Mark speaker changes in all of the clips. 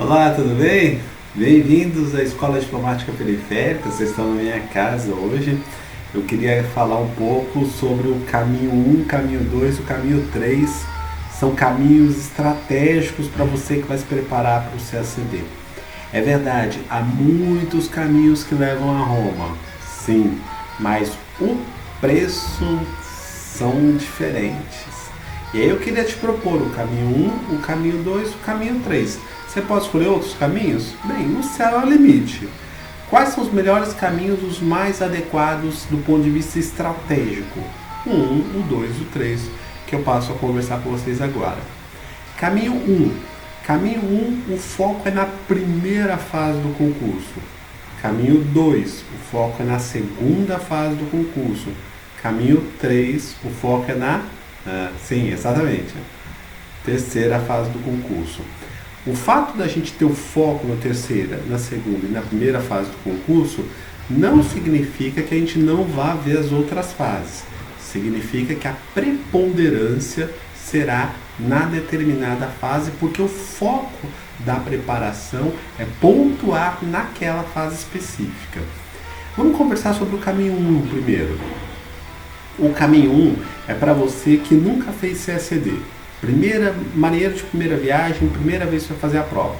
Speaker 1: Olá, tudo bem? Bem-vindos à Escola Diplomática Periférica. Vocês estão na minha casa hoje. Eu queria falar um pouco sobre o caminho 1, o caminho 2 e o caminho 3. São caminhos estratégicos para você que vai se preparar para o CACD. É verdade, há muitos caminhos que levam a Roma, sim, mas o preço são diferentes. E aí eu queria te propor o caminho 1, o caminho 2 e o caminho 3. Você pode escolher outros caminhos? Bem, o céu é o limite. Quais são os melhores caminhos, os mais adequados do ponto de vista estratégico? O 1, o 2 e o 3, que eu passo a conversar com vocês agora. Caminho 1. Caminho 1, o foco é na primeira fase do concurso. Caminho 2, o foco é na segunda fase do concurso. Caminho 3, o foco é na... sim, exatamente. Terceira fase do concurso. O fato da gente ter o foco na terceira, na segunda e na primeira fase do concurso não significa que a gente não vá ver as outras fases. Significa que a preponderância será na determinada fase, porque o foco da preparação é pontuar naquela fase específica. Vamos conversar sobre o caminho 1 primeiro. O caminho 1 é para você que nunca fez CACD. Marinheiro de primeira viagem, primeira vez que vai fazer a prova.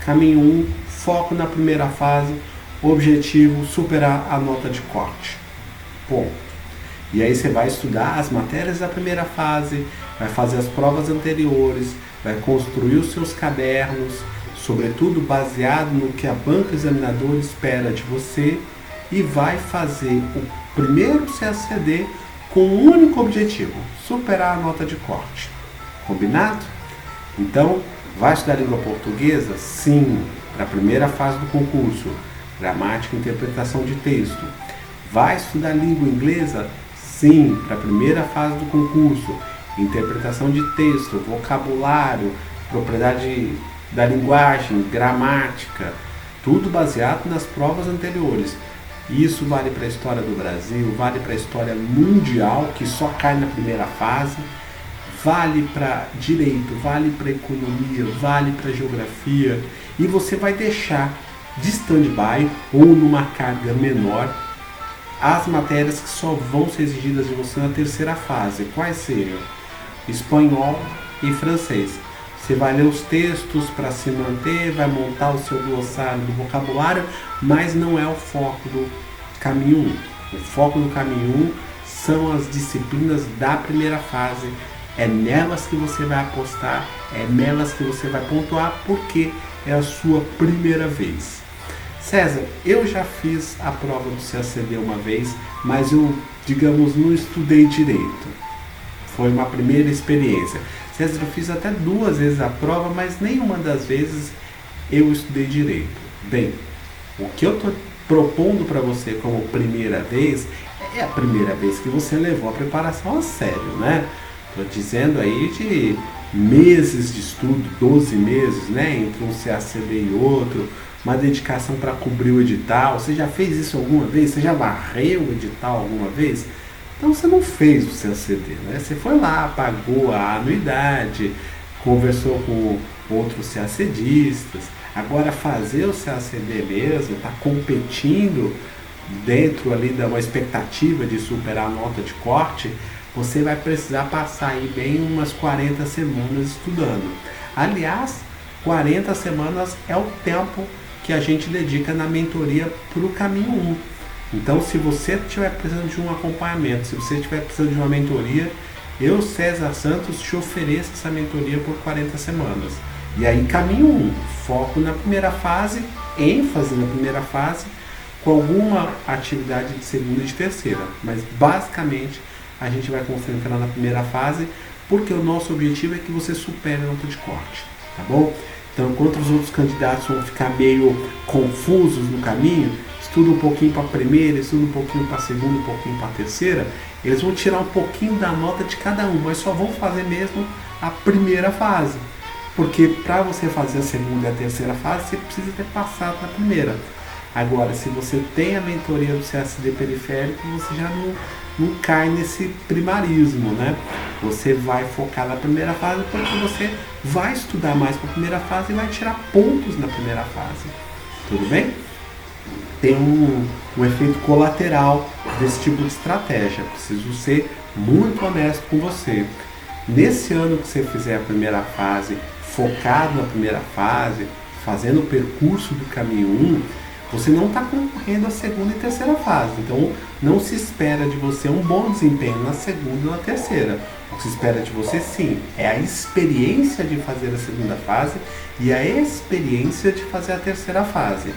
Speaker 1: Caminho 1, foco na primeira fase, objetivo, superar a nota de corte. Ponto. E aí você vai estudar as matérias da primeira fase, vai fazer as provas anteriores, vai construir os seus cadernos, sobretudo baseado no que a banca examinadora espera de você, e vai fazer o primeiro CACD com um único objetivo: superar a nota de corte. Combinado? Então, vai estudar língua portuguesa? Sim, para a primeira fase do concurso, gramática e interpretação de texto. Vai estudar língua inglesa? Sim, para a primeira fase do concurso, interpretação de texto, vocabulário, propriedade da linguagem, gramática, tudo baseado nas provas anteriores. Isso vale para a história do Brasil, vale para a história mundial, que só cai na primeira fase, vale para direito, vale para economia, vale para geografia, e você vai deixar de stand-by ou numa carga menor as matérias que só vão ser exigidas de você na terceira fase. Quais seriam? Espanhol e francês. Você vai ler os textos para se manter, vai montar o seu glossário do vocabulário, mas não é o foco do caminho 1. O foco do caminho 1 são as disciplinas da primeira fase. É nelas que você vai apostar, é nelas que você vai pontuar, porque é a sua primeira vez. César, eu já fiz a prova do CACD uma vez, mas eu, digamos, não estudei direito. Foi uma primeira experiência. César, eu fiz até 2 vezes a prova, mas nenhuma das vezes eu estudei direito. Bem, o que eu estou propondo para você como primeira vez é a primeira vez que você levou a preparação a sério, né? Estou dizendo aí de meses de estudo, 12 meses, né? Entre um CACD e outro, uma dedicação para cobrir o edital. Você já fez isso alguma vez? Você já varreu o edital alguma vez? Então você não fez o CACD, né? Você foi lá, pagou a anuidade, conversou com outros CACDistas. Agora fazer o CACD mesmo, está competindo dentro ali de uma expectativa de superar a nota de corte, você vai precisar passar aí bem umas 40 semanas estudando. Aliás, 40 semanas é o tempo que a gente dedica na mentoria para o caminho 1. Então, se você estiver precisando de um acompanhamento, se você estiver precisando de uma mentoria, eu, César Santos, te ofereço essa mentoria por 40 semanas. E aí, caminho 1, foco na primeira fase, ênfase na primeira fase, com alguma atividade de segunda e de terceira. Mas, basicamente, a gente vai concentrar na primeira fase, porque o nosso objetivo é que você supere a nota de corte, tá bom? Então, enquanto os outros candidatos vão ficar meio confusos no caminho, estuda um pouquinho para a primeira, estuda um pouquinho para a segunda, um pouquinho para a terceira, eles vão tirar um pouquinho da nota de cada um, mas só vão fazer mesmo a primeira fase. Porque para você fazer a segunda e a terceira fase, você precisa ter passado na primeira. Agora, se você tem a mentoria do CACD periférico, você já não cai nesse primarismo, né? Você vai focar na primeira fase porque você vai estudar mais para a primeira fase e vai tirar pontos na primeira fase. Tudo bem? Tem um efeito colateral desse tipo de estratégia. Preciso ser muito honesto com você. Nesse ano que você fizer a primeira fase, focado na primeira fase, fazendo o percurso do caminho 1, você não está concorrendo à segunda e terceira fase. Então, não se espera de você um bom desempenho na segunda e na terceira. O que se espera de você, sim, é a experiência de fazer a segunda fase e a experiência de fazer a terceira fase.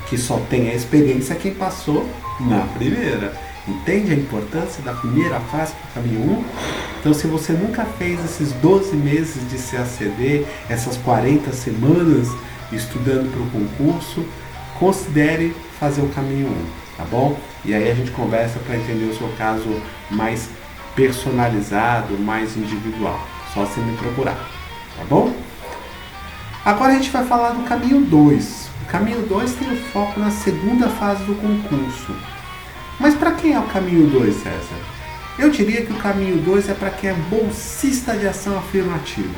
Speaker 1: Que só tem a experiência quem passou na primeira. Entende a importância da primeira fase para o caminho 1? Então, se você nunca fez esses 12 meses de CACD, essas 40 semanas estudando para o concurso, considere fazer o caminho 1, tá bom? E aí a gente conversa para entender o seu caso mais personalizado, mais individual. Só você me procurar, tá bom? Agora a gente vai falar do caminho 2. O caminho 2 tem o foco na segunda fase do concurso. Mas para quem é o caminho 2, César? Eu diria que o caminho 2 é para quem é bolsista de ação afirmativa.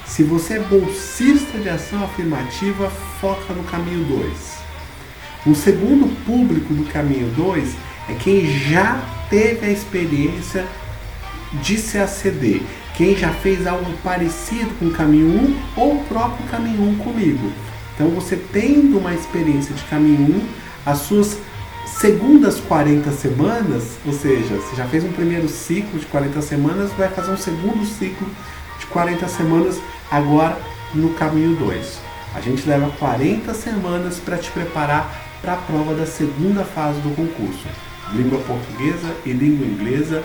Speaker 1: Se você é bolsista de ação afirmativa, foca no caminho 2. O segundo público do caminho 2 é quem já teve a experiência de CACD, quem já fez algo parecido com o caminho 1 ou o próprio caminho 1 comigo. Então, você tendo uma experiência de caminho 1, as suas segundas 40 semanas, ou seja, você já fez um primeiro ciclo de 40 semanas, vai fazer um segundo ciclo de 40 semanas agora no caminho 2. A gente leva 40 semanas para te preparar para a prova da segunda fase do concurso. Língua portuguesa e língua inglesa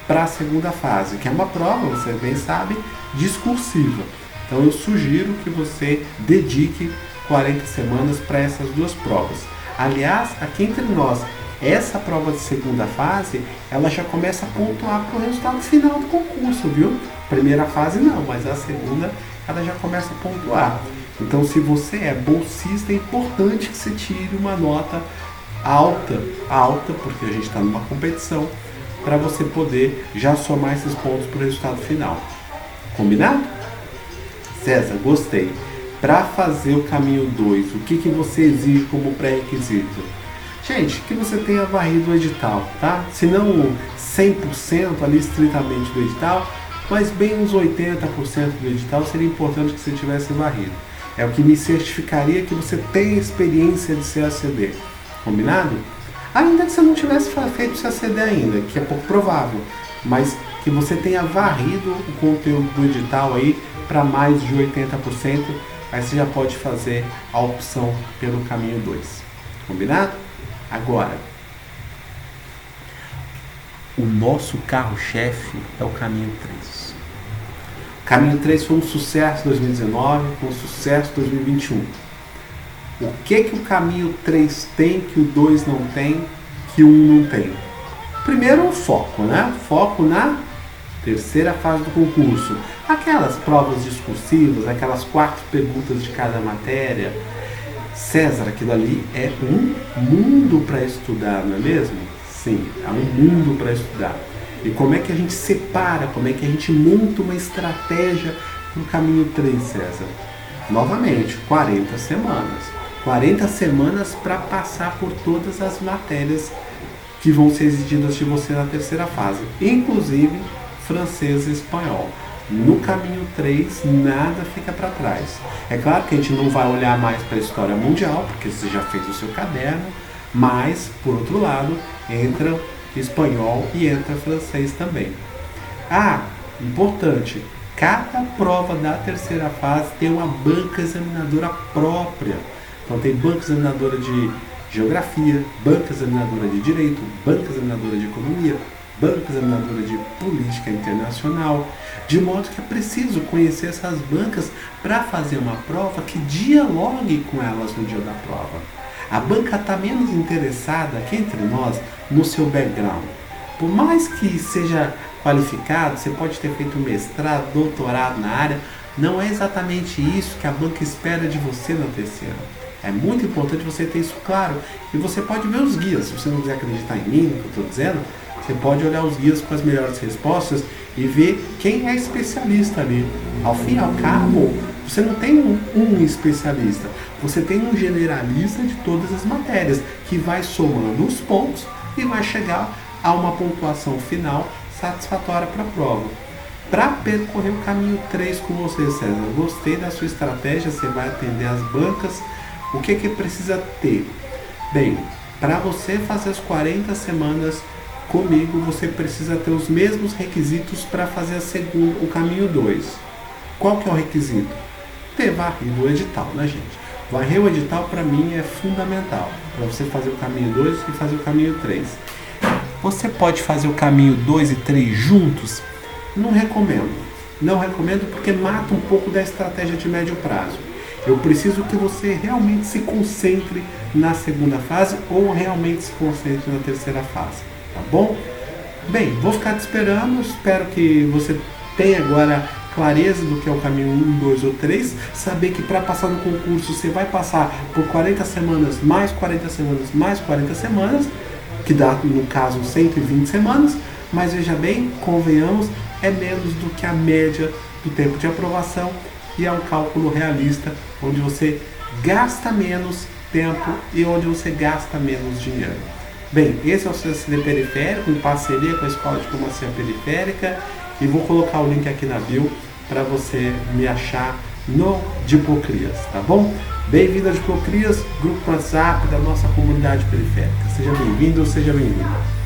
Speaker 1: para a segunda fase, que é uma prova, você bem sabe, discursiva. Então eu sugiro que você dedique 40 semanas para essas duas provas. Aliás, aqui entre nós, essa prova de segunda fase, ela já começa a pontuar para o resultado final do concurso, viu? Primeira fase não, mas a segunda ela já começa a pontuar. Então, se você é bolsista, é importante que você tire uma nota alta, porque a gente está numa competição, para você poder já somar esses pontos para o resultado final. Combinado? César, gostei. Para fazer o caminho 2, o que você exige como pré-requisito? Gente, que você tenha varrido o edital, tá? Se não 100% ali estritamente do edital, mas bem uns 80% do edital seria importante que você tivesse varrido. É o que me certificaria que você tem experiência de CACD. Combinado? Ainda que você não tivesse feito CACD ainda, que é pouco provável, mas que você tenha varrido o conteúdo do edital aí para mais de 80%, aí você já pode fazer a opção pelo caminho 2. Combinado? Agora, o nosso carro-chefe é o caminho 3. O caminho 3 foi um sucesso em 2019, foi um sucesso em 2021. O que o caminho 3 tem que o 2 não tem, que o 1 não tem? Primeiro, o foco, né? Foco na terceira fase do concurso. Aquelas provas discursivas, aquelas 4 perguntas de cada matéria. César, aquilo ali é um mundo para estudar, não é mesmo? Sim, é um mundo para estudar. E como é que a gente separa, como é que a gente monta uma estratégia para o caminho 3, César? Novamente, 40 semanas. 40 semanas para passar por todas as matérias que vão ser exigidas de você na terceira fase, inclusive francês e espanhol. No caminho 3, nada fica para trás. É claro que a gente não vai olhar mais para a história mundial, porque você já fez o seu caderno, mas, por outro lado, entra espanhol e entra francês também. Importante, cada prova da terceira fase tem uma banca examinadora própria. Então tem banca examinadora de geografia, banca examinadora de direito, banca examinadora de economia, banca examinadora de política internacional, de modo que é preciso conhecer essas bancas para fazer uma prova que dialogue com elas no dia da prova. A banca está menos interessada, aqui entre nós, no seu background. Por mais que seja qualificado, você pode ter feito mestrado, doutorado na área, não é exatamente isso que a banca espera de você na terceira. É muito importante você ter isso claro. E você pode ver os guias. Se você não quiser acreditar em mim, no que eu estou dizendo, você pode olhar os guias com as melhores respostas e ver quem é especialista ali. Ao fim e ao cabo, você não tem um especialista. Você tem um generalista de todas as matérias, que vai somando os pontos e vai chegar a uma pontuação final satisfatória para a prova. Para percorrer o caminho 3 com você, César, gostei da sua estratégia, você vai atender as bancas. O que precisa ter? Bem, para você fazer as 40 semanas comigo, você precisa ter os mesmos requisitos para fazer o caminho 2. Qual que é o requisito? Ter varrido o edital, né, gente? Varrer o edital para mim é fundamental, para você fazer o caminho 2 e fazer o caminho 3. Você pode fazer o caminho 2 e 3 juntos? Não recomendo. Não recomendo porque mata um pouco da estratégia de médio prazo. Eu preciso que você realmente se concentre na segunda fase ou realmente se concentre na terceira fase, tá bom? Bem, vou ficar te esperando, espero que você tenha agora clareza do que é o caminho 1, 2 ou 3, saber que para passar no concurso você vai passar por 40 semanas, mais 40 semanas, mais 40 semanas, que dá, no caso, 120 semanas, mas veja bem, convenhamos, é menos do que a média do tempo de aprovação e é um cálculo realista, onde você gasta menos tempo e onde você gasta menos dinheiro. Bem, esse é o CCD Periférico, em parceria com a Escola de Diplomacia Periférica, e vou colocar o link aqui na bio para você me achar no Diplocrias, tá bom? Bem-vindo a Diplocrias, grupo WhatsApp da nossa comunidade periférica. Seja bem-vindo, seja bem-vindo.